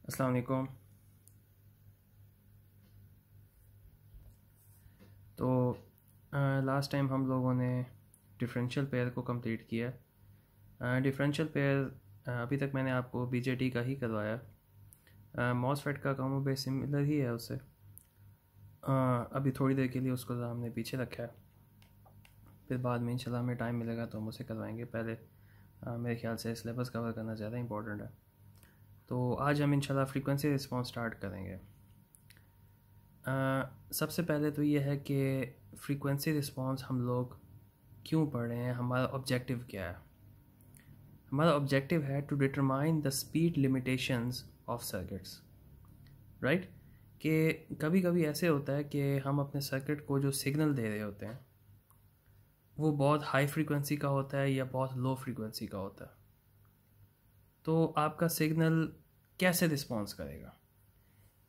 अस्सलाम वालेकुम। तो लास्ट टाइम हम लोगों ने डिफरेंशियल पेयर को कंप्लीट किया। डिफरेंशियल पेयर अभी तक मैंने आपको बीजेटी का ही करवाया। मॉसफेट का काम बेस सिमिलर ही है उससे। अभी थोड़ी देर के लिए उसको हमने पीछे रखा है, फिर बाद में इंशाल्लाह हमें टाइम मिलेगा तो हम उसे करवाएंगे। पहले मेरे ख्याल से सिलेबस कवर करना ज़्यादा इंपॉर्टेंट है। तो आज हम इंशाल्लाह फ्रीक्वेंसी रिस्पॉन्स स्टार्ट करेंगे। सबसे पहले तो ये है कि फ्रीक्वेंसी रिस्पॉन्स हम लोग क्यों पढ़ रहे हैं, हमारा ऑब्जेक्टिव क्या है। हमारा ऑब्जेक्टिव है to determine the speed limitations of circuits, right. कि कभी कभी ऐसे होता है कि हम अपने सर्किट को जो सिग्नल दे रहे होते हैं वो बहुत हाई फ्रीक्वेंसी का होता है या बहुत लो फ्रीक्वेंसी का होता है। तो आपका सिग्नल कैसे रिस्पॉन्स करेगा,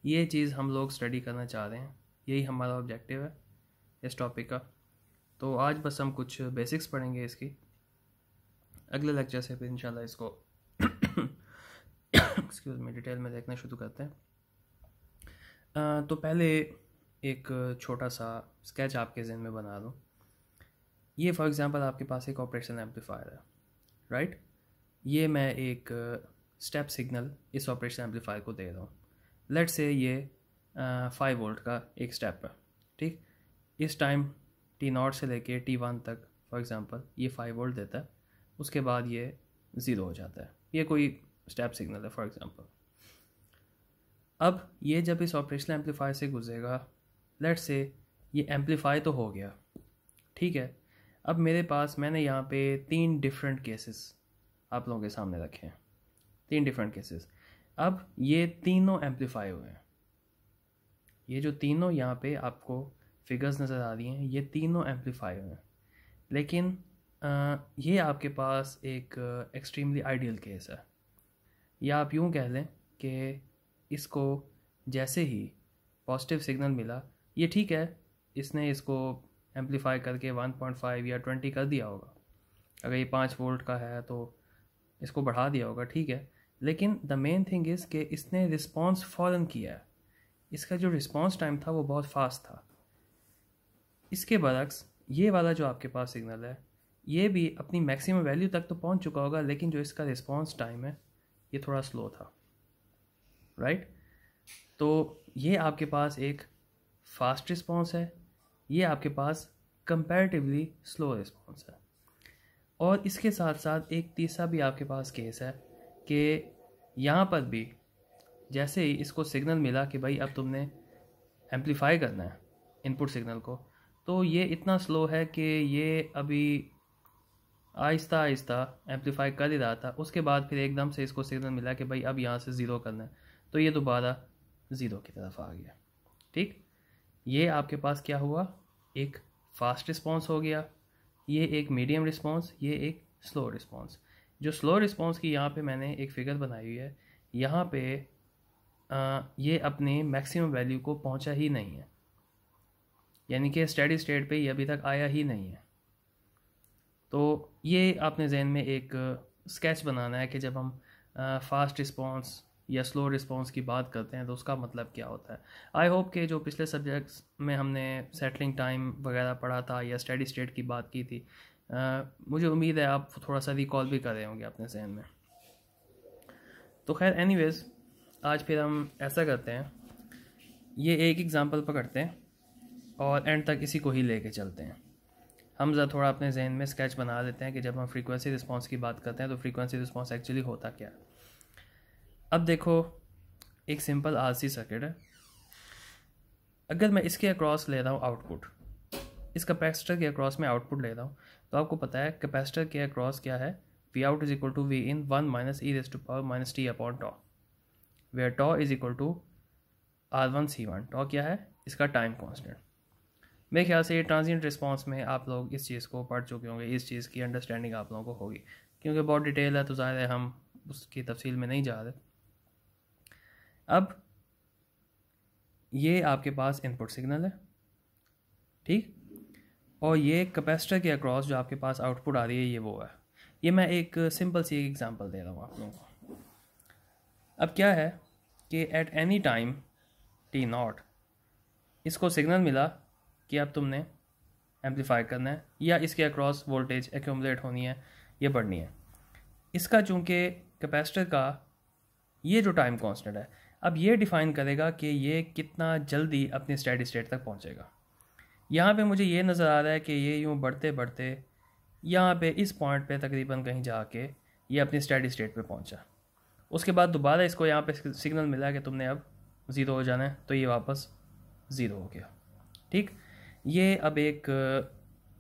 ये चीज़ हम लोग स्टडी करना चाह रहे हैं। यही हमारा ऑब्जेक्टिव है इस टॉपिक का। तो आज बस हम कुछ बेसिक्स पढ़ेंगे इसकी। अगले लेक्चर से फिर इंशाल्लाह इसको एक्सक्यूज़ मी डिटेल में देखना शुरू करते हैं। तो पहले एक छोटा सा स्केच आपके जहन में बना दूँ। ये फॉर एग्जांपल आपके पास एक ऑपरेशन एम्पलीफायर है, राइट। ये मैं एक स्टेप सिग्नल इस ऑपरेशन एम्पलीफायर को दे रहा हूँ। लेट्स से ये 5 वोल्ट का एक स्टेप है, ठीक। इस टाइम T0 से लेके T1 तक फॉर एग्जांपल ये 5 वोल्ट देता है, उसके बाद ये 0 हो जाता है। ये कोई स्टेप सिग्नल है फॉर एग्जांपल। अब ये जब इस ऑपरेशनल एम्पलीफायर से गुजरेगा, लेट्स से ये एम्पलीफाई तो हो गया, ठीक है। अब मेरे पास मैंने यहाँ पे 3 डिफरेंट केसेस आप लोगों के सामने रखे हैं, 3 डिफरेंट केसेस। अब ये तीनों एम्पलीफाई हुए हैं। ये जो तीनों यहाँ पे आपको फिगर्स नज़र आ रही हैं, ये तीनों एम्पलीफाई हुए हैं। लेकिन ये आपके पास एक एक्सट्रीमली आइडियल केस है, या आप यूँ कह लें कि इसको जैसे ही पॉजिटिव सिग्नल मिला, ये ठीक है, इसने इसको एम्पलीफाई करके 1.5 या 20 कर दिया होगा। अगर ये 5 वोल्ट का है तो इसको बढ़ा दिया होगा, ठीक है। लेकिन द मेन थिंग इज़ कि इसने रिस्पॉन्स फ़ौरन किया है। इसका जो रिस्पॉन्स टाइम था वो बहुत फास्ट था। इसके बरक्स ये वाला जो आपके पास सिग्नल है, ये भी अपनी मैक्सिमम वैल्यू तक तो पहुंच चुका होगा, लेकिन जो इसका रिस्पॉन्स टाइम है ये थोड़ा स्लो था, राइट। तो ये आपके पास एक फास्ट रिस्पॉन्स है, ये आपके पास कंपैरेटिवली स्लो रिस्पॉन्स है। और इसके साथ साथ एक तीसरा भी आपके पास केस है कि यहाँ पर भी जैसे ही इसको सिग्नल मिला कि भाई अब तुमने एम्पलीफाई करना है इनपुट सिग्नल को, तो ये इतना स्लो है कि ये अभी आहिस्ता आहिस्ता एम्पलीफाई कर ही रहा था। उसके बाद फिर एकदम से इसको सिग्नल मिला कि भाई अब यहाँ से ज़ीरो करना है, तो ये दोबारा ज़ीरो की तरफ आ गया, ठीक। ये आपके पास क्या हुआ, एक फास्ट रिस्पॉन्स हो गया, ये एक मीडियम रिस्पॉन्स, ये एक स्लो रिस्पॉन्स। जो स्लो रिस्पॉन्स की यहाँ पे मैंने एक फ़िगर बनाई हुई है, यहाँ पे ये अपने मैक्सिमम वैल्यू को पहुँचा ही नहीं है, यानी कि स्टेडी स्टेट पे ये अभी तक आया ही नहीं है। तो ये आपने जहन में एक स्केच बनाना है कि जब हम फास्ट रिस्पॉन्स या स्लो रिस्पॉन्स की बात करते हैं तो उसका मतलब क्या होता है। आई होप कि जो पिछले सब्जेक्ट्स में हमने सेटलिंग टाइम वगैरह पढ़ा था या स्टेडी स्टेट की बात की थी, मुझे उम्मीद है आप थोड़ा सा रिकॉल भी कर रहे होंगे अपने जहन में। तो खैर एनीवेज़, आज फिर हम ऐसा करते हैं, ये एक एग्ज़ाम्पल पकड़ते हैं और एंड तक इसी को ही लेके चलते हैं। हम ज़रा थोड़ा अपने जहन में स्केच बना लेते हैं कि जब हम फ्रीक्वेंसी रिस्पॉन्स की बात करते हैं तो फ्रीक्वेंसी रिस्पॉन्स एक्चुअली होता क्या है। अब देखो, एक सिंपल आरसी सर्किट है। अगर मैं इसके अक्रॉस ले रहा हूँ आउटपुट, इस कैपेसिटर के अक्रॉस में आउटपुट ले रहा हूँ, तो आपको पता है कैपेसिटर के अक्रॉस क्या है, V out is equal to V in 1 minus e raise to power minus t upon tau, where tau is equal to R1C1। Tau क्या है, इसका टाइम कॉन्स्टेंट। मेरे ख्याल से ये ट्रांजिएंट रिस्पॉन्स में आप लोग इस चीज़ को पढ़ चुके होंगे, इस चीज़ की अंडरस्टैंडिंग आप लोगों को होगी, क्योंकि बहुत डिटेल है तो ज़ाहिर है हम उसकी तफसील में नहीं जा रहे। अब ये आपके पास इनपुट सिग्नल है, ठीक, और ये कैपेसिटर के अक्रॉस जो आपके पास आउटपुट आ रही है ये वो है। ये मैं एक सिंपल सी एग्जांपल दे रहा हूँ आप लोगों को। अब क्या है कि at any time T not इसको सिग्नल मिला कि अब तुमने एम्पलीफाई करना है या इसके अक्रॉस वोल्टेज एक्यूमुलेट होनी है, ये बढ़नी है। इसका चूँकि कैपेसिटर का ये जो टाइम कांस्टेंट है, अब ये डिफ़ाइन करेगा कि ये कितना जल्दी अपनी स्टेडी स्टेट तक पहुँचेगा। यहाँ पे मुझे ये नज़र आ रहा है कि ये यूँ बढ़ते बढ़ते यहाँ पे इस पॉइंट पे तकरीबन कहीं जाके ये अपनी स्टेडी स्टेट पे पहुँचा। उसके बाद दोबारा इसको यहाँ पे सिग्नल मिला कि तुमने अब ज़ीरो हो जाना है, तो ये वापस ज़ीरो हो गया। ठीक, ये अब एक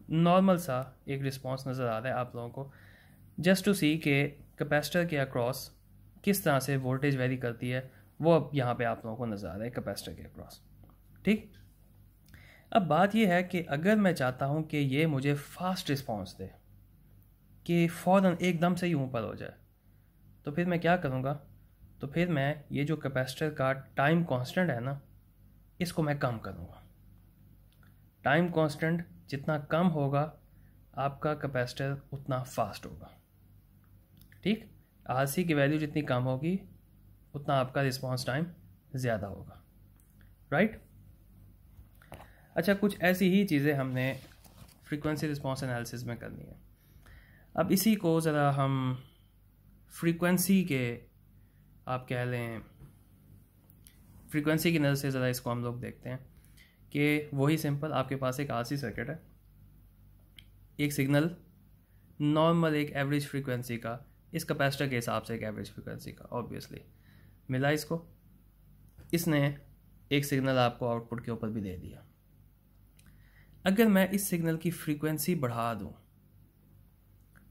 नॉर्मल सा एक रिस्पॉन्स नज़र आ रहा है आप लोगों को, जस्ट टू सी के कैपेसिटर के अक्रॉस किस तरह से वोल्टेज वेरी करती है, वो अब यहाँ पे आप लोगों को नज़र आ रहा है कैपेसिटर के अक्रॉस। ठीक, अब बात ये है कि अगर मैं चाहता हूँ कि ये मुझे फास्ट रिस्पॉन्स दे, कि फ़ौरन एकदम से ही ऊपर हो जाए, तो फिर मैं क्या करूँगा, तो फिर मैं ये जो कैपेसिटर का टाइम कांस्टेंट है ना, इसको मैं कम करूँगा। टाइम कांस्टेंट जितना कम होगा आपका कैपेसिटर उतना फास्ट होगा। ठीक, आरसी की वैल्यू जितनी कम होगी उतना आपका रिस्पॉन्स टाइम ज़्यादा होगा। राइट। अच्छा, कुछ ऐसी ही चीज़ें हमने फ्रीक्वेंसी रिस्पॉन्स एनालिसिस में करनी है। अब इसी को ज़रा हम फ्रीक्वेंसी के, आप कह लें फ्रीक्वेंसी की नज़र से ज़रा इसको हम लोग देखते हैं कि वही सिंपल आपके पास एक आरसी सर्किट है, एक सिग्नल नॉर्मल एक एवरेज फ्रीक्वेंसी का, इस कैपेसिटर के हिसाब से एक एवरेज फ्रीक्वेंसी का ऑब्वियसली मिला इसको, इसने एक सिग्नल आपको आउटपुट के ऊपर भी दे दिया। अगर मैं इस सिग्नल की फ्रीक्वेंसी बढ़ा दूं,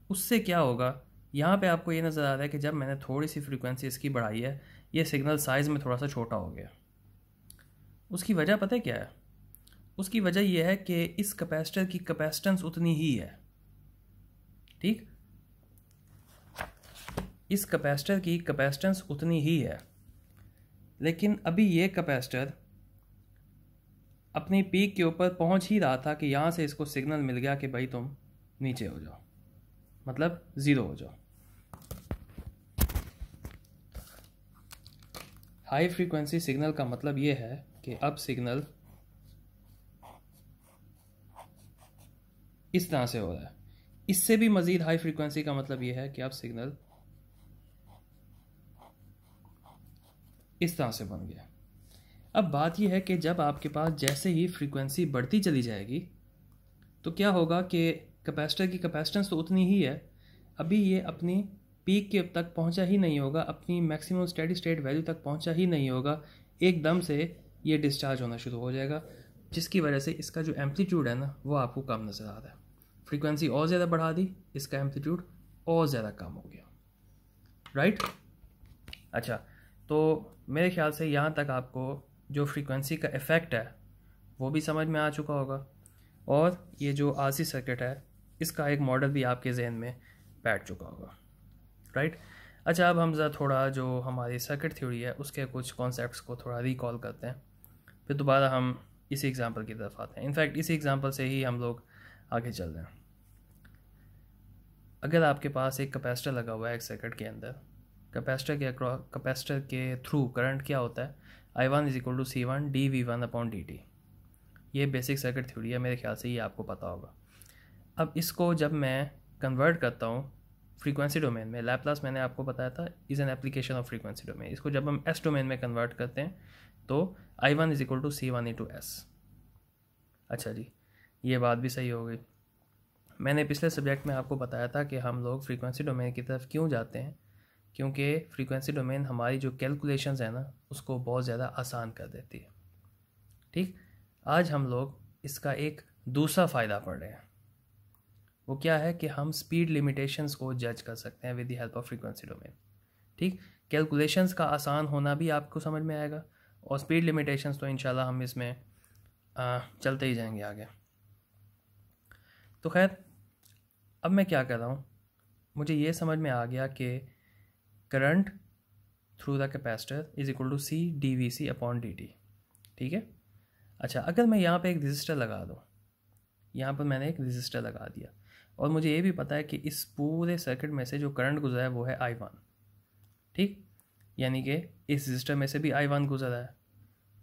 उससे क्या होगा, यहाँ पे आपको ये नज़र आ रहा है कि जब मैंने थोड़ी सी फ्रीक्वेंसी इसकी बढ़ाई है, ये सिग्नल साइज़ में थोड़ा सा छोटा हो गया। उसकी वजह पता है क्या है? उसकी वजह यह है कि इस कैपेसिटर की कैपेसिटेंस उतनी ही है। ठीक, इस कैपेसिटर की कैपेसिटेंस उतनी ही है, लेकिन अभी ये कैपेसिटर अपनी पीक के ऊपर पहुंच ही रहा था कि यहाँ से इसको सिग्नल मिल गया कि भाई तुम नीचे हो जाओ, मतलब ज़ीरो हो जाओ। हाई फ्रीक्वेंसी सिग्नल का मतलब ये है कि अब सिग्नल इस तरह से हो रहा है। इससे भी मज़ीद हाई फ्रीक्वेंसी का मतलब ये है कि अब सिग्नल इस तरह से बन गया। अब बात यह है कि जब आपके पास जैसे ही फ्रीक्वेंसी बढ़ती चली जाएगी, तो क्या होगा कि कैपेसिटर की कैपेसिटेंस तो उतनी ही है, अभी ये अपनी पीक के तक पहुंचा ही नहीं होगा, अपनी मैक्सिमम स्टेडी स्टेट वैल्यू तक पहुंचा ही नहीं होगा, एकदम से ये डिस्चार्ज होना शुरू हो जाएगा, जिसकी वजह से इसका जो एम्पलीट्यूड है ना, वो आपको कम नज़र आ रहा है। फ्रीक्वेंसी और ज़्यादा बढ़ा दी, इसका एम्पलीट्यूड और ज़्यादा कम हो गया। राइट। अच्छा, तो मेरे ख्याल से यहाँ तक आपको जो फ्रीक्वेंसी का इफ़ेक्ट है वो भी समझ में आ चुका होगा, और ये जो आरसी सर्किट है इसका एक मॉडल भी आपके जहन में बैठ चुका होगा। राइट। अच्छा, अब हम ज़रा थोड़ा जो हमारी सर्किट थ्योरी है उसके कुछ कॉन्सेप्ट्स को थोड़ा रिकॉल करते हैं, फिर दोबारा हम इसी एग्जांपल की तरफ आते हैं। इनफैक्ट इसी एग्जांपल से ही हम लोग आगे चल रहे हैं। अगर आपके पास एक कैपेसिटर लगा हुआ है एक सर्किट के अंदर, कैपेसिटर के थ्रू करंट क्या होता है, I1 = C1 dV1/dt। ये बेसिक सर्किट थ्योरी है, मेरे ख्याल से ये आपको पता होगा। अब इसको जब मैं कन्वर्ट करता हूँ फ्रीक्वेंसी डोमेन में, लैप्लास मैंने आपको बताया था is an application of frequency domain, इसको जब हम एस डोमेन में कन्वर्ट करते हैं तो I1 = C1 × S। अच्छा जी, ये बात भी सही हो गई। मैंने पिछले सब्जेक्ट में आपको बताया था कि हम लोग फ्रीक्वेंसी डोमेन की तरफ क्यों जाते हैं, क्योंकि फ्रीक्वेंसी डोमेन हमारी जो कैलकुलेशंस है ना उसको बहुत ज़्यादा आसान कर देती है। ठीक, आज हम लोग इसका एक दूसरा फ़ायदा पढ़ रहे हैं। वो क्या है कि हम स्पीड लिमिटेशंस को जज कर सकते हैं with the help of frequency domain. ठीक, कैलकुलेशंस का आसान होना भी आपको समझ में आएगा, और स्पीड लिमिटेशंस तो इंशाल्लाह हम इसमें चलते ही जाएंगे आगे। तो खैर, अब मैं क्या कर रहा हूँ, मुझे ये समझ में आ गया कि current through the capacitor = C dVc/dt। ठीक है। अच्छा, अगर मैं यहाँ पे एक रजिस्टर लगा दूँ, यहाँ पर मैंने एक रजिस्टर लगा दिया, और मुझे ये भी पता है कि इस पूरे सर्किट में से जो करंट गुजरा है वो है I1। ठीक, यानी कि इस रजिस्टर में से भी I1 गुजरा है।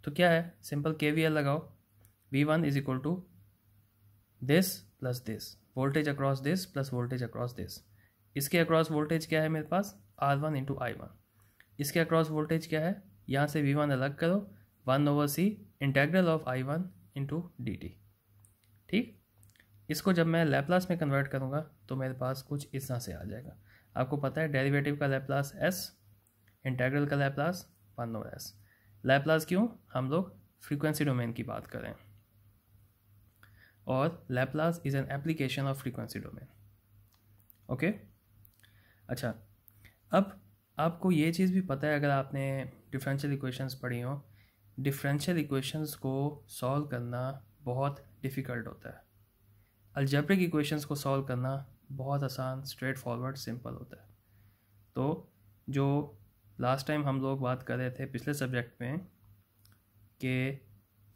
तो क्या है, सिंपल KVL लगाओ, V1 is equal to this plus this, voltage across this plus voltage across this. इसके अक्रॉस वोल्टेज क्या है मेरे पास, R1 इंटू I1। इसके अक्रॉस वोल्टेज क्या है, यहाँ से V1 अलग करो, 1/C integral of I1 into dt। ठीक, इसको जब मैं लैप्लास में कन्वर्ट करूँगा तो मेरे पास कुछ इस तरह से आ जाएगा। आपको पता है डेरिवेटिव का लैप्लास s, इंटेग्रल का लैप्लास 1/s। लैप्लास क्यों, हम लोग फ्रीक्वेंसी डोमेन की बात करें, और Laplace is an application of frequency domain. Okay, अच्छा, अब आपको ये चीज़ भी पता है, अगर आपने डिफरेंशियल इक्वेशंस पढ़ी हो, डिफरेंशियल इक्वेशंस को सॉल्व करना बहुत डिफ़िकल्ट होता है। अलजेब्रिक इक्वेशंस को सॉल्व करना बहुत आसान, स्ट्रेट फॉरवर्ड, सिंपल होता है। तो जो लास्ट टाइम हम लोग बात कर रहे थे पिछले सब्जेक्ट में कि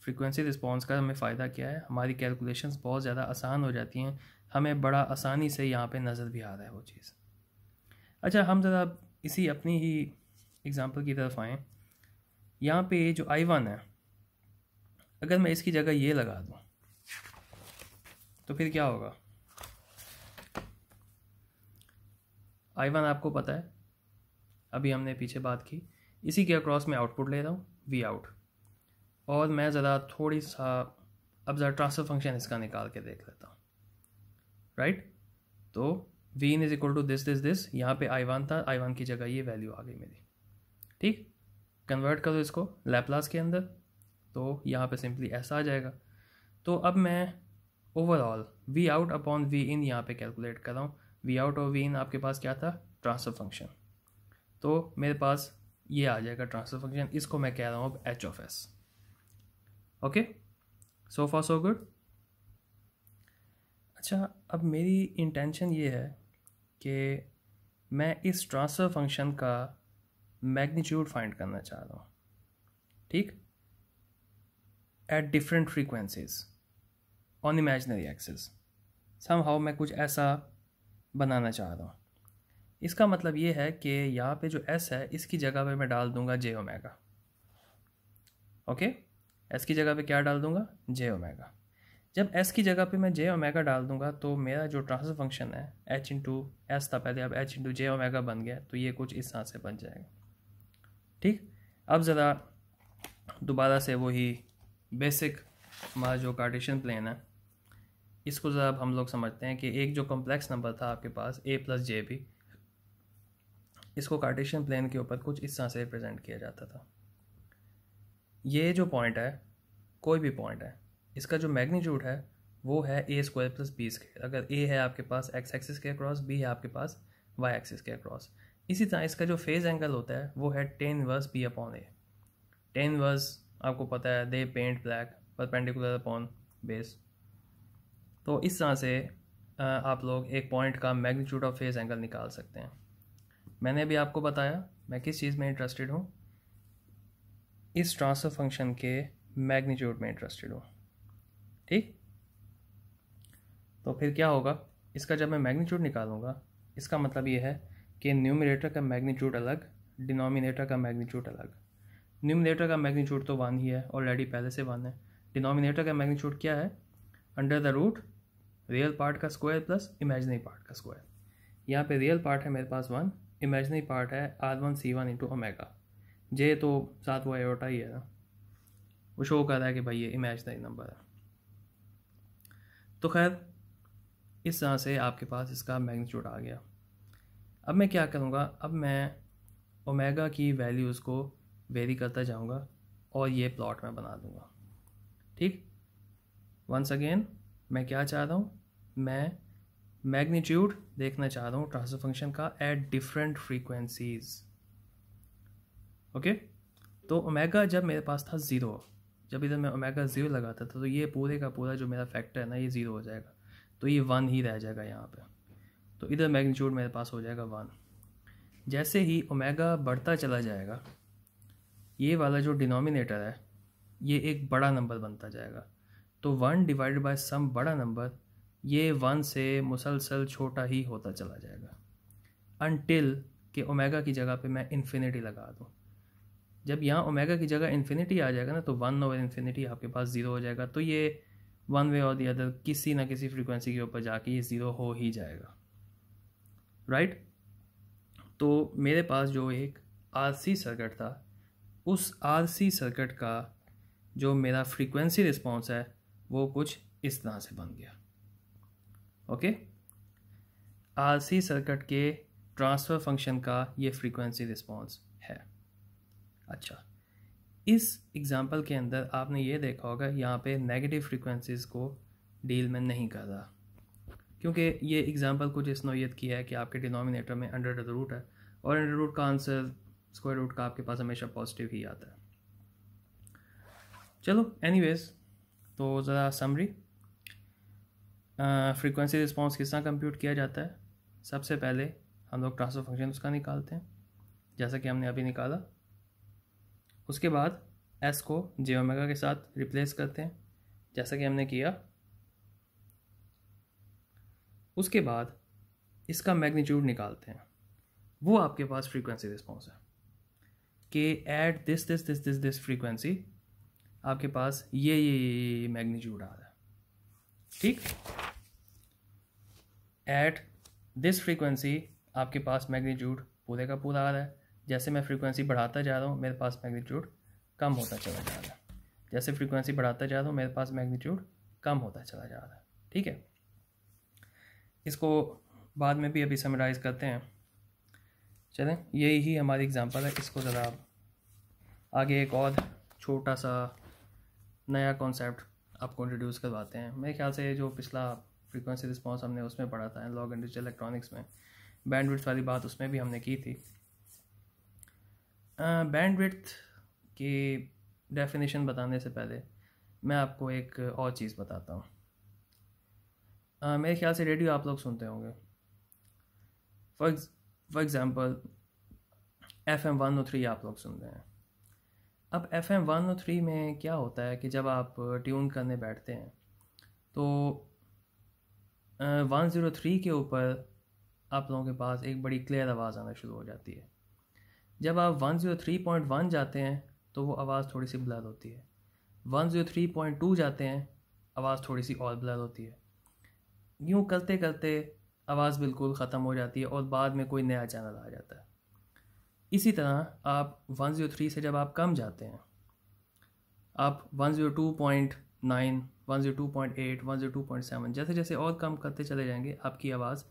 फ्रीक्वेंसी रिस्पॉन्स का हमें फ़ायदा क्या है, हमारी कैलकुलेशंस बहुत ज़्यादा आसान हो जाती हैं, हमें बड़ा आसानी से यहाँ पे नज़र भी आ रहा है वो चीज़। अच्छा, हम ज़रा इसी अपनी ही एग्ज़ाम्पल की तरफ आएँ। यहाँ पे जो I1 है, अगर मैं इसकी जगह ये लगा दूँ तो फिर क्या होगा। I1 आपको पता है, अभी हमने पीछे बात की, इसी के अक्रॉस में आउटपुट ले रहा हूँ V आउट, और मैं ज़रा थोड़ी सा अब ज़रा ट्रांसफर फंक्शन इसका निकाल के देख लेता हूँ, राइट। तो V in is equal to this, यहाँ पे I1 था, I1 की जगह ये वैल्यू आ गई मेरी। ठीक, कन्वर्ट करो इसको लैप्लास के अंदर, तो यहाँ पे सिंपली ऐसा आ जाएगा। तो अब मैं overall V out upon V इन यहाँ पे कैलकुलेट कर रहा हूँ। V आउट और V इन आपके पास क्या था, ट्रांसफर फंक्शन, तो मेरे पास ये आ जाएगा ट्रांसफर फंक्शन, इसको मैं कह रहा हूँ अब H of S। Okay, so far so good. अच्छा, अब मेरी इंटेंशन ये है कि मैं इस ट्रांसफ़र फंक्शन का मैग्नीट्यूड फाइंड करना चाह रहा हूँ। ठीक, at different frequencies on imaginary axis, somehow मैं कुछ ऐसा बनाना चाह रहा हूँ। इसका मतलब ये है कि यहाँ पे जो S है, इसकी जगह पे मैं डाल दूंगा j ओमेगा। ओके, S की जगह पे क्या डाल दूंगा, j ओमेगा। जब S की जगह पे मैं j ओमेगा डाल दूंगा तो मेरा जो ट्रांसफर फंक्शन है h इंटू एस था पहले, अब h इंटू j ओमेगा बन गया, तो ये कुछ इस तरह से बन जाएगा। ठीक, अब ज़रा दोबारा से वही बेसिक हमारा जो कार्टेशियन प्लेन है, इसको ज़रा अब हम लोग समझते हैं कि एक जो कॉम्प्लेक्स नंबर था आपके पास a प्लस जे बी, इसको कार्टेशियन प्लेन के ऊपर कुछ इस तरह से रिप्रेजेंट किया जाता था। ये जो पॉइंट है, कोई भी पॉइंट है, इसका जो मैग्नीट्यूड है वो है a square plus b square. अगर a है आपके पास x एक्सिस के अक्रॉस, b है आपके पास y एक्सिस के अक्रॉस। इसी तरह इसका जो फेज एंगल होता है वो है tan inverse b upon a। tan inverse आपको पता है, they paint black perpendicular upon base. तो इस तरह से आप लोग एक पॉइंट का मैग्नीट्यूड ऑफ फेज एंगल निकाल सकते हैं। मैंने अभी आपको बताया मैं किस चीज़ में इंटरेस्टेड हूँ, इस ट्रांसफर फंक्शन के मैग्नीट्यूड में इंटरेस्टेड हूँ। ठीक, तो फिर क्या होगा, इसका जब मैं मैग्नीट्यूड निकालूंगा, इसका मतलब ये है कि न्यूमरेटर का मैग्नीट्यूड अलग, डिनोमिनेटर का मैग्नीट्यूड अलग। न्यूमरेटर का मैग्नीट्यूड तो 1 ही है, ऑलरेडी पहले से 1 है। डिनोमिनेटर का मैग्नीट्यूड क्या है, under the root real part का स्क्वायर प्लस इमेजिनरी पार्ट का स्क्वायर। यहाँ पे रियल पार्ट है मेरे पास 1, इमेजिनरी पार्ट है R1C1 इंटू ओमेगा। जे तो साथ वो एयोटा ही है ना, वो शो कर रहा है कि भाई ये इमेजिनरी नंबर है। तो खैर इस तरह से आपके पास इसका मैग्नीट्यूड आ गया। अब मैं क्या करूँगा, अब मैं ओमेगा की वैल्यूज़ को वेरी करता जाऊँगा और ये प्लॉट में बना दूँगा। ठीक, वंस अगेन मैं क्या चाह रहा हूँ, मैं मैग्नीट्यूड देखना चाह रहा हूँ ट्रांसफर फंक्शन का एट डिफरेंट फ्रीक्वेंसीज। ओके, तो ओमेगा जब मेरे पास था 0, जब इधर मैं ओमेगा 0 लगाता था तो ये पूरे का पूरा जो मेरा फैक्टर है ना, ये 0 हो जाएगा, तो ये 1 ही रह जाएगा यहाँ पे। तो इधर मैग्नीट्यूड मेरे पास हो जाएगा 1। जैसे ही ओमेगा बढ़ता चला जाएगा, ये वाला जो डिनोमिनेटर है ये एक बड़ा नंबर बनता जाएगा। तो 1 डिवाइडेड बाय सम बड़ा नंबर, ये 1 से मुसलसल छोटा ही होता चला जाएगा, अनटिल कि ओमेगा की जगह पे मैं इन्फिनिटी लगा दूँ। जब यहाँ ओमेगा की जगह इन्फिनिटी आ जाएगा ना, तो 1/इन्फिनिटी आपके पास 0 हो जाएगा। तो ये वन वे और दी अदर किसी ना किसी फ्रीक्वेंसी के ऊपर जाके ये 0 हो ही जाएगा, राइट। तो मेरे पास जो एक आरसी सर्किट था, उस आरसी सर्किट का जो मेरा फ्रीक्वेंसी रिस्पॉन्स है वो कुछ इस तरह से बन गया। ओके, आरसी सर्किट के ट्रांसफ़र फंक्शन का ये फ्रीक्वेंसी रिस्पॉन्स है। अच्छा, इस एग्जांपल के अंदर आपने ये देखा होगा यहाँ पे नेगेटिव फ्रीक्वेंसीज़ को डील में नहीं कर रहा, क्योंकि ये एग्जांपल कुछ इस नौयत की है कि आपके डिनोमिनेटर में अंडर द रूट है और अंडर रूट का आंसर स्क्वायर रूट का आपके पास हमेशा पॉजिटिव ही आता है। चलो एनीवेज, तो ज़रा समरी, फ्रीक्वेंसी रिस्पॉन्स किस तरह कंप्यूट किया जाता है। सबसे पहले हम लोग ट्रांसफर फंक्शन उसका निकालते हैं, जैसा कि हमने अभी निकाला। उसके बाद एस को जे ओमेगा के साथ रिप्लेस करते हैं, जैसा कि हमने किया। उसके बाद इसका मैग्नीट्यूड निकालते हैं, वो आपके पास फ्रीक्वेंसी रिस्पॉन्स है कि एट दिस फ्रीक्वेंसी आपके पास ये मैग्नीट्यूड आ रहा है, ठीक। एट दिस फ्रीक्वेंसी आपके पास मैग्नीट्यूड पूरे का पूरा आ रहा है। जैसे मैं फ्रीक्वेंसी बढ़ाता जा रहा हूँ मेरे पास मैग्नीट्यूड कम होता चला जा रहा है, जैसे फ्रीक्वेंसी बढ़ाता जा रहा हूँ मेरे पास मैग्नीट्यूड कम होता चला जा रहा है, ठीक है। इसको बाद में भी अभी समराइज करते हैं। चलें, यही ही हमारी एग्जांपल है। इसको ज़रा आप आगे एक और छोटा सा नया कॉन्सेप्ट आपको इंट्रोड्यूस करवाते हैं। मेरे ख्याल से जो पिछला फ्रीक्वेंसी रिस्पॉन्स हमने उसमें पढ़ा था एनालॉग एंड डिजिटल इलेक्ट्रॉनिक्स में, बैंडविड्थ वाली बात उसमें भी हमने की थी। बैंडविड्थ की डेफिनेशन बताने से पहले मैं आपको एक और चीज़ बताता हूँ। मेरे ख्याल से रेडियो आप लोग सुनते होंगे। फॉर एग्ज़ाम्पल FM 103 आप लोग सुनते हैं। अब FM 103 में क्या होता है कि जब आप ट्यून करने बैठते हैं तो 103 के ऊपर आप लोगों के पास एक बड़ी क्लियर आवाज़ आना शुरू हो जाती है। जब आप 103.1 जाते हैं तो वो आवाज़ थोड़ी सी ब्लर होती है। 103.2 जाते हैं, आवाज़ थोड़ी सी और ब्लर होती है। यूँ करते करते आवाज़ बिल्कुल ख़त्म हो जाती है और बाद में कोई नया चैनल आ जाता है। इसी तरह आप 103 से जब आप कम जाते हैं, आप 102.9, 102.8, 102.7 जैसे जैसे और कम करते चले जाएंगे, आपकी आवाज़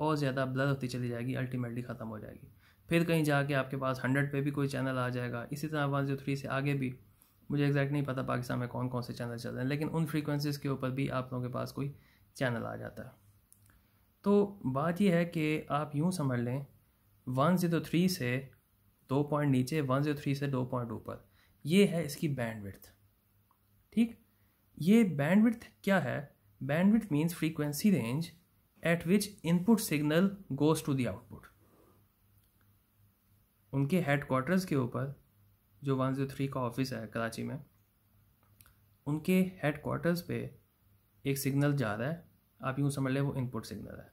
और ज़्यादा ब्लर होती चली जाएगी, अल्टीमेटली ख़त्म हो जाएगी। फिर कहीं जाके आपके पास 100 पे भी कोई चैनल आ जाएगा। इसी तरह 103 से आगे भी, मुझे एग्जैक्ट नहीं पता पाकिस्तान में कौन कौन से चैनल चल रहे हैं, लेकिन उन फ्रीक्वेंसीज़ के ऊपर भी आप लोगों के पास कोई चैनल आ जाता है। तो बात यह है कि आप यूँ समझ लें 103 से 2 पॉइंट नीचे, 103 से 2 पॉइंट ऊपर, ये है इसकी बैंडविड्थ, ठीक। ये बैंडविड्थ क्या है? Bandwidth means frequency range at which input signal goes to the output. उनके हेडक्वार्टर्स के ऊपर जो 103 का ऑफिस है कराची में, उनके हेडक्वार्टर्स पे एक सिग्नल जा रहा है, आप यूँ समझ लें वो इनपुट सिग्नल है।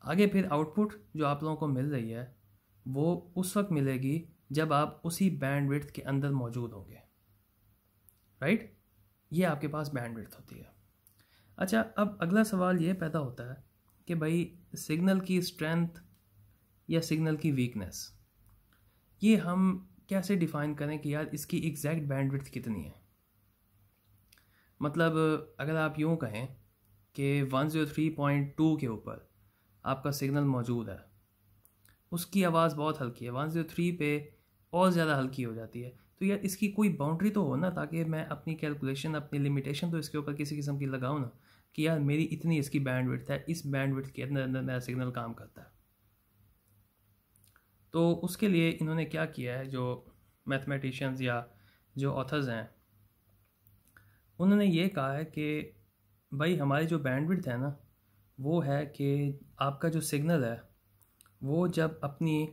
आगे फिर आउटपुट जो आप लोगों को मिल रही है वो उस वक्त मिलेगी जब आप उसी बैंडविड्थ के अंदर मौजूद होंगे, राइट। ये आपके पास बैंडविड्थ होती है। अच्छा, अब अगला सवाल ये पैदा होता है कि भाई सिग्नल की स्ट्रेंथ या सिग्नल की वीकनेस, ये हम कैसे डिफ़ाइन करें कि यार इसकी एग्जैक्ट बैंडविड्थ कितनी है। मतलब अगर आप यूँ कहें कि 103.2 के ऊपर आपका सिग्नल मौजूद है, उसकी आवाज़ बहुत हल्की है, 103 पे और ज़्यादा हल्की हो जाती है, तो यार इसकी कोई बाउंड्री तो हो ना, ताकि मैं अपनी कैलकुलेशन, अपनी लिमिटेशन तो इसके ऊपर किसी किस्म की लगाऊँ ना कि यार मेरी इतनी इसकी बैंडविड्थ है, इस बैंडविड्थ के अंदर मेरा सिग्नल काम करता है। तो उसके लिए इन्होंने क्या किया है, जो मैथमेटिशियंस या जो ऑथर्स हैं, उन्होंने ये कहा है कि भाई हमारी जो बैंडविड्थ है ना, वो है कि आपका जो सिग्नल है वो जब अपनी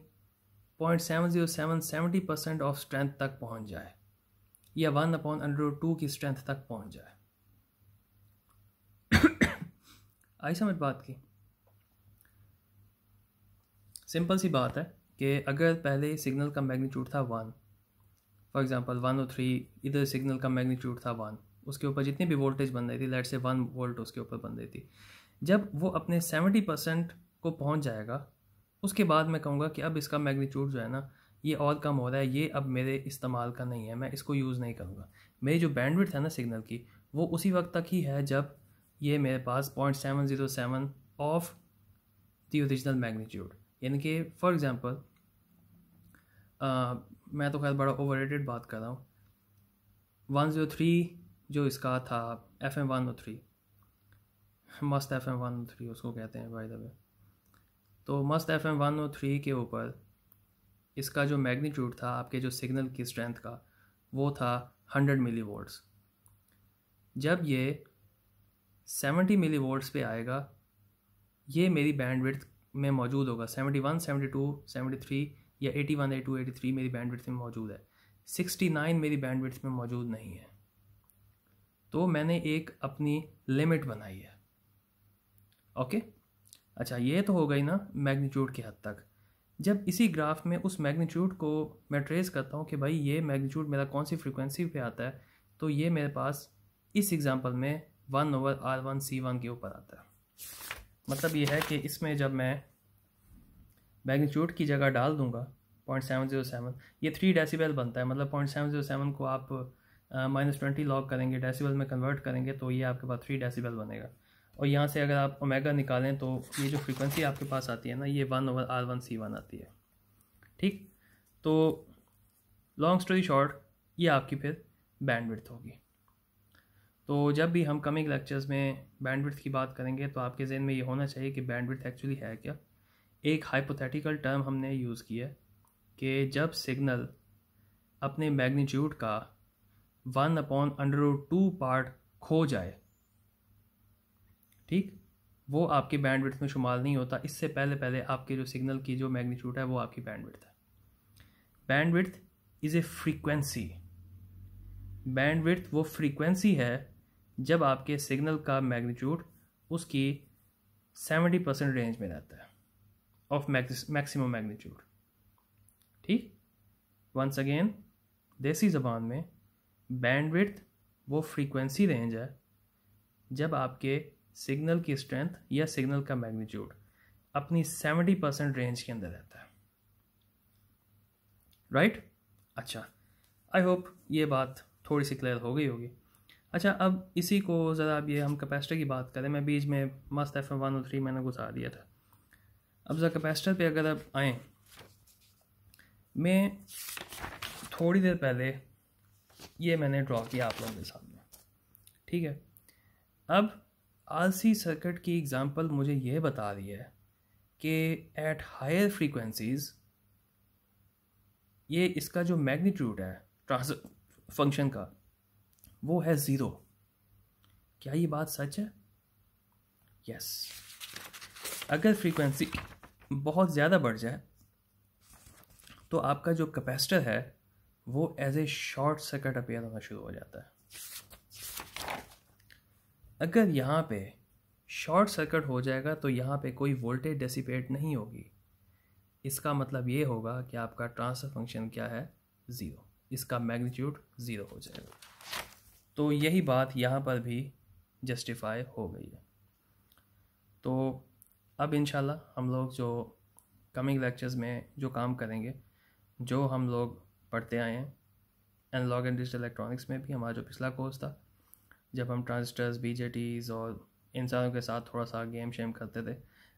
0.707 70% ऑफ स्ट्रेंथ तक पहुंच जाए या 1/√2 की स्ट्रेंथ तक पहुंच जाए। आई समझ बात की? सिंपल सी बात है कि अगर पहले सिग्नल का मैग्नीट्यूड था 1, फॉर एग्जांपल 103, इधर सिग्नल का मैग्नीट्यूड था 1, उसके ऊपर जितनी भी वोल्टेज बन रही थी, लेट से 1 वोल्ट उसके ऊपर बन रही थी, जब वो अपने 70% को पहुंच जाएगा, उसके बाद मैं कहूँगा कि अब इसका मैग्नीट्यूड जो है ना ये और कम हो रहा है, ये अब मेरे इस्तेमाल का नहीं है, मैं इसको यूज़ नहीं करूँगा। मेरी जो बैंडविड्थ है ना सिग्नल की, वो उसी वक्त तक ही है जब ये मेरे पास 0.707 ऑफ द ओरिजिनल मैग्नीट्यूड, यानी कि फॉर एग्ज़ाम्पल मैं तो खैर बड़ा ओवररेटेड बात कर रहा हूँ, 103 जो इसका था FM 103, मस्त FM 103 उसको कहते हैं बाय द वे, तो मस्त FM 103 के ऊपर इसका जो मैग्नीट्यूड था आपके जो सिग्नल की स्ट्रेंथ का, वो था 100 मिली वोल्ट्स। जब ये 70 मिली वोल्ट्स पे आएगा, ये मेरी बैंडविड्थ में मौजूद होगा, 71, 72, 73 या 81, 82, 83 मेरी बैंडविड्थ में मौजूद है, 69 मेरी बैंडविड्थ में मौजूद नहीं है। तो मैंने एक अपनी लिमिट बनाई है। ओके, अच्छा ये तो हो गई ना मैग्नीट्यूड की हद तक। जब इसी ग्राफ में उस मैग्नीट्यूड को मैं ट्रेस करता हूँ कि भाई ये मैग्नीट्यूड मेरा कौन सी फ्रीक्वेंसी पे आता है, तो ये मेरे पास इस एग्जांपल में 1/R1C1 के ऊपर आता है। मतलब ये है कि इसमें जब मैं मैग्नीट्यूड की जगह डाल दूंगा 0.707, ये 3 डेसिबल बनता है, मतलब 0.707 को आप -20 लॉग करेंगे, डेसिबल में कन्वर्ट करेंगे, तो ये आपके पास 3 डेसिबल बनेगा। और यहाँ से अगर आप ओमेगा निकालें तो ये जो फ्रीक्वेंसी आपके पास आती है ना, ये 1/R1C1 आती है। ठीक, तो लॉन्ग स्टोरी शॉर्ट, ये आपकी फिर बैंडविड्थ होगी। तो जब भी हम कमिंग लेक्चर्स में बैंडविड्थ की बात करेंगे तो आपके जहन में ये होना चाहिए कि बैंडविड्थ एक्चुअली है क्या। एक हाइपोथेटिकल टर्म हमने यूज़ किया कि जब सिग्नल अपने मैग्नीट्यूड का 1/√2 पार्ट खो जाए, ठीक, वो आपकी बैंडविड्थ में शुमार नहीं होता। इससे पहले पहले आपके जो सिग्नल की जो मैग्नीट्यूड है वो आपकी बैंडविड्थ है। Bandwidth is a frequency. Bandwidth वो फ्रीक्वेंसी है जब आपके सिग्नल का मैग्नीट्यूड उसकी 70% रेंज में रहता है ऑफ मैक्सिमम मैग्नीट्यूड। ठीक, वंस अगेन देसी ज़बान में बैंडविड्थ वो फ्रीक्वेंसी रेंज है जब आपके सिग्नल की स्ट्रेंथ या सिग्नल का मैग्नीट्यूड अपनी 70% रेंज के अंदर रहता है। राइट, अच्छा, आई होप ये बात थोड़ी सी क्लियर हो गई होगी। अच्छा, अब इसी को ज़रा अब ये हम कैपेसिटर की बात करें। मैं बीच में मस्त FM 103 मैंने घुसा दिया था। अब ज़रा कैपेसिटर पे अगर अब आएँ, मैं थोड़ी देर पहले ये मैंने ड्रॉ किया आप लोगों के सामने, ठीक है। अब RC सर्किट की एग्जांपल मुझे ये बता रही है कि एट हायर फ्रीक्वेंसीज ये इसका जो मैग्नीट्यूड है ट्रांसफर फंक्शन का वो है 0। क्या ये बात सच है? यस। अगर फ्रीक्वेंसी बहुत ज़्यादा बढ़ जाए तो आपका जो कैपेसिटर है वो as a short circuit appear होना शुरू हो जाता है। अगर यहाँ पे शॉर्ट सर्किट हो जाएगा तो यहाँ पे कोई वोल्टेज डेसिपेट नहीं होगी। इसका मतलब ये होगा कि आपका ट्रांसफर फंक्शन क्या है? 0। इसका मैग्नीट्यूड 0 हो जाएगा। तो यही बात यहाँ पर भी जस्टिफाई हो गई है। तो अब इंशाल्लाह हम लोग जो कमिंग लेक्चर्स में जो काम करेंगे, जो हम लोग पढ़ते आए हैं एनालॉग एंड डिजिटल इलेक्ट्रॉनिक्स में भी, हमारा जो पिछला कोर्स था जब हम ट्रांजिस्टर्स, बीजेटीज़ और इन सारों के साथ थोड़ा सा गेम शेम करते थे,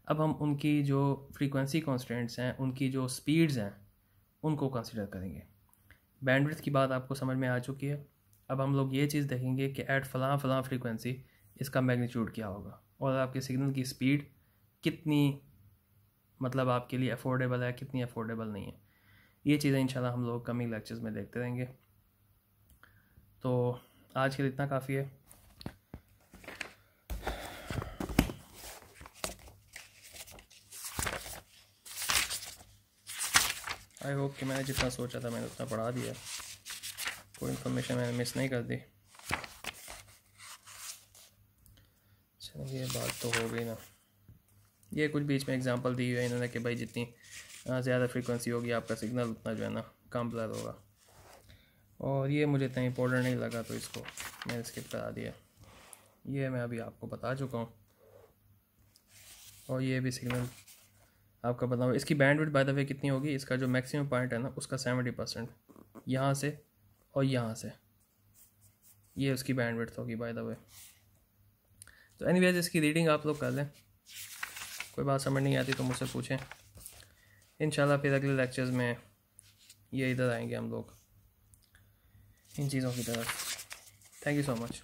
अब हम उनकी जो फ्रीक्वेंसी कॉन्स्टेंट्स हैं, उनकी जो स्पीड्स हैं, उनको कंसिडर करेंगे। बैंडविड्थ की बात आपको समझ में आ चुकी है। अब हम लोग ये चीज़ देखेंगे कि एट फलां फ्रीक्वेंसी इसका मैग्नीट्यूड क्या होगा और आपके सिग्नल की स्पीड कितनी, मतलब आपके लिए अफोर्डेबल है, कितनी अफोर्डेबल नहीं है। ये चीज़ें इंशाल्लाह हम लोग कमिंग लेक्चर्स में देखते रहेंगे। तो आज के लिए इतना काफ़ी है। आई होप कि मैंने जितना सोचा था मैंने उतना पढ़ा दिया, कोई इन्फॉर्मेशन मैंने मिस नहीं कर दी। चलिए, ये बात तो हो गई ना। ये कुछ बीच में एग्जांपल दी हुई है इन्होंने कि भाई जितनी ज़्यादा फ्रीक्वेंसी होगी आपका सिग्नल उतना जो है ना कम ब्लर होगा। और ये मुझे इतना इम्पोर्टेंट नहीं लगा तो इसको मैंने स्किप करा दिया। ये मैं अभी आपको बता चुका हूँ। और ये भी सिग्नल आपका बदलाव। इसकी बैंडविड्थ बाय द वे कितनी होगी, इसका जो मैक्सिमम पॉइंट है ना उसका 70% यहाँ से और यहाँ से, ये उसकी बैंडविड्थ होगी बाय द वे। तो एनीवेज इसकी रीडिंग आप लोग कर लें, कोई बात समझ नहीं आती तो मुझसे पूछें। इंशाल्लाह फिर अगले लेक्चर्स में ये इधर आएंगे हम लोग इन चीज़ों की तरफ। Thank you so much.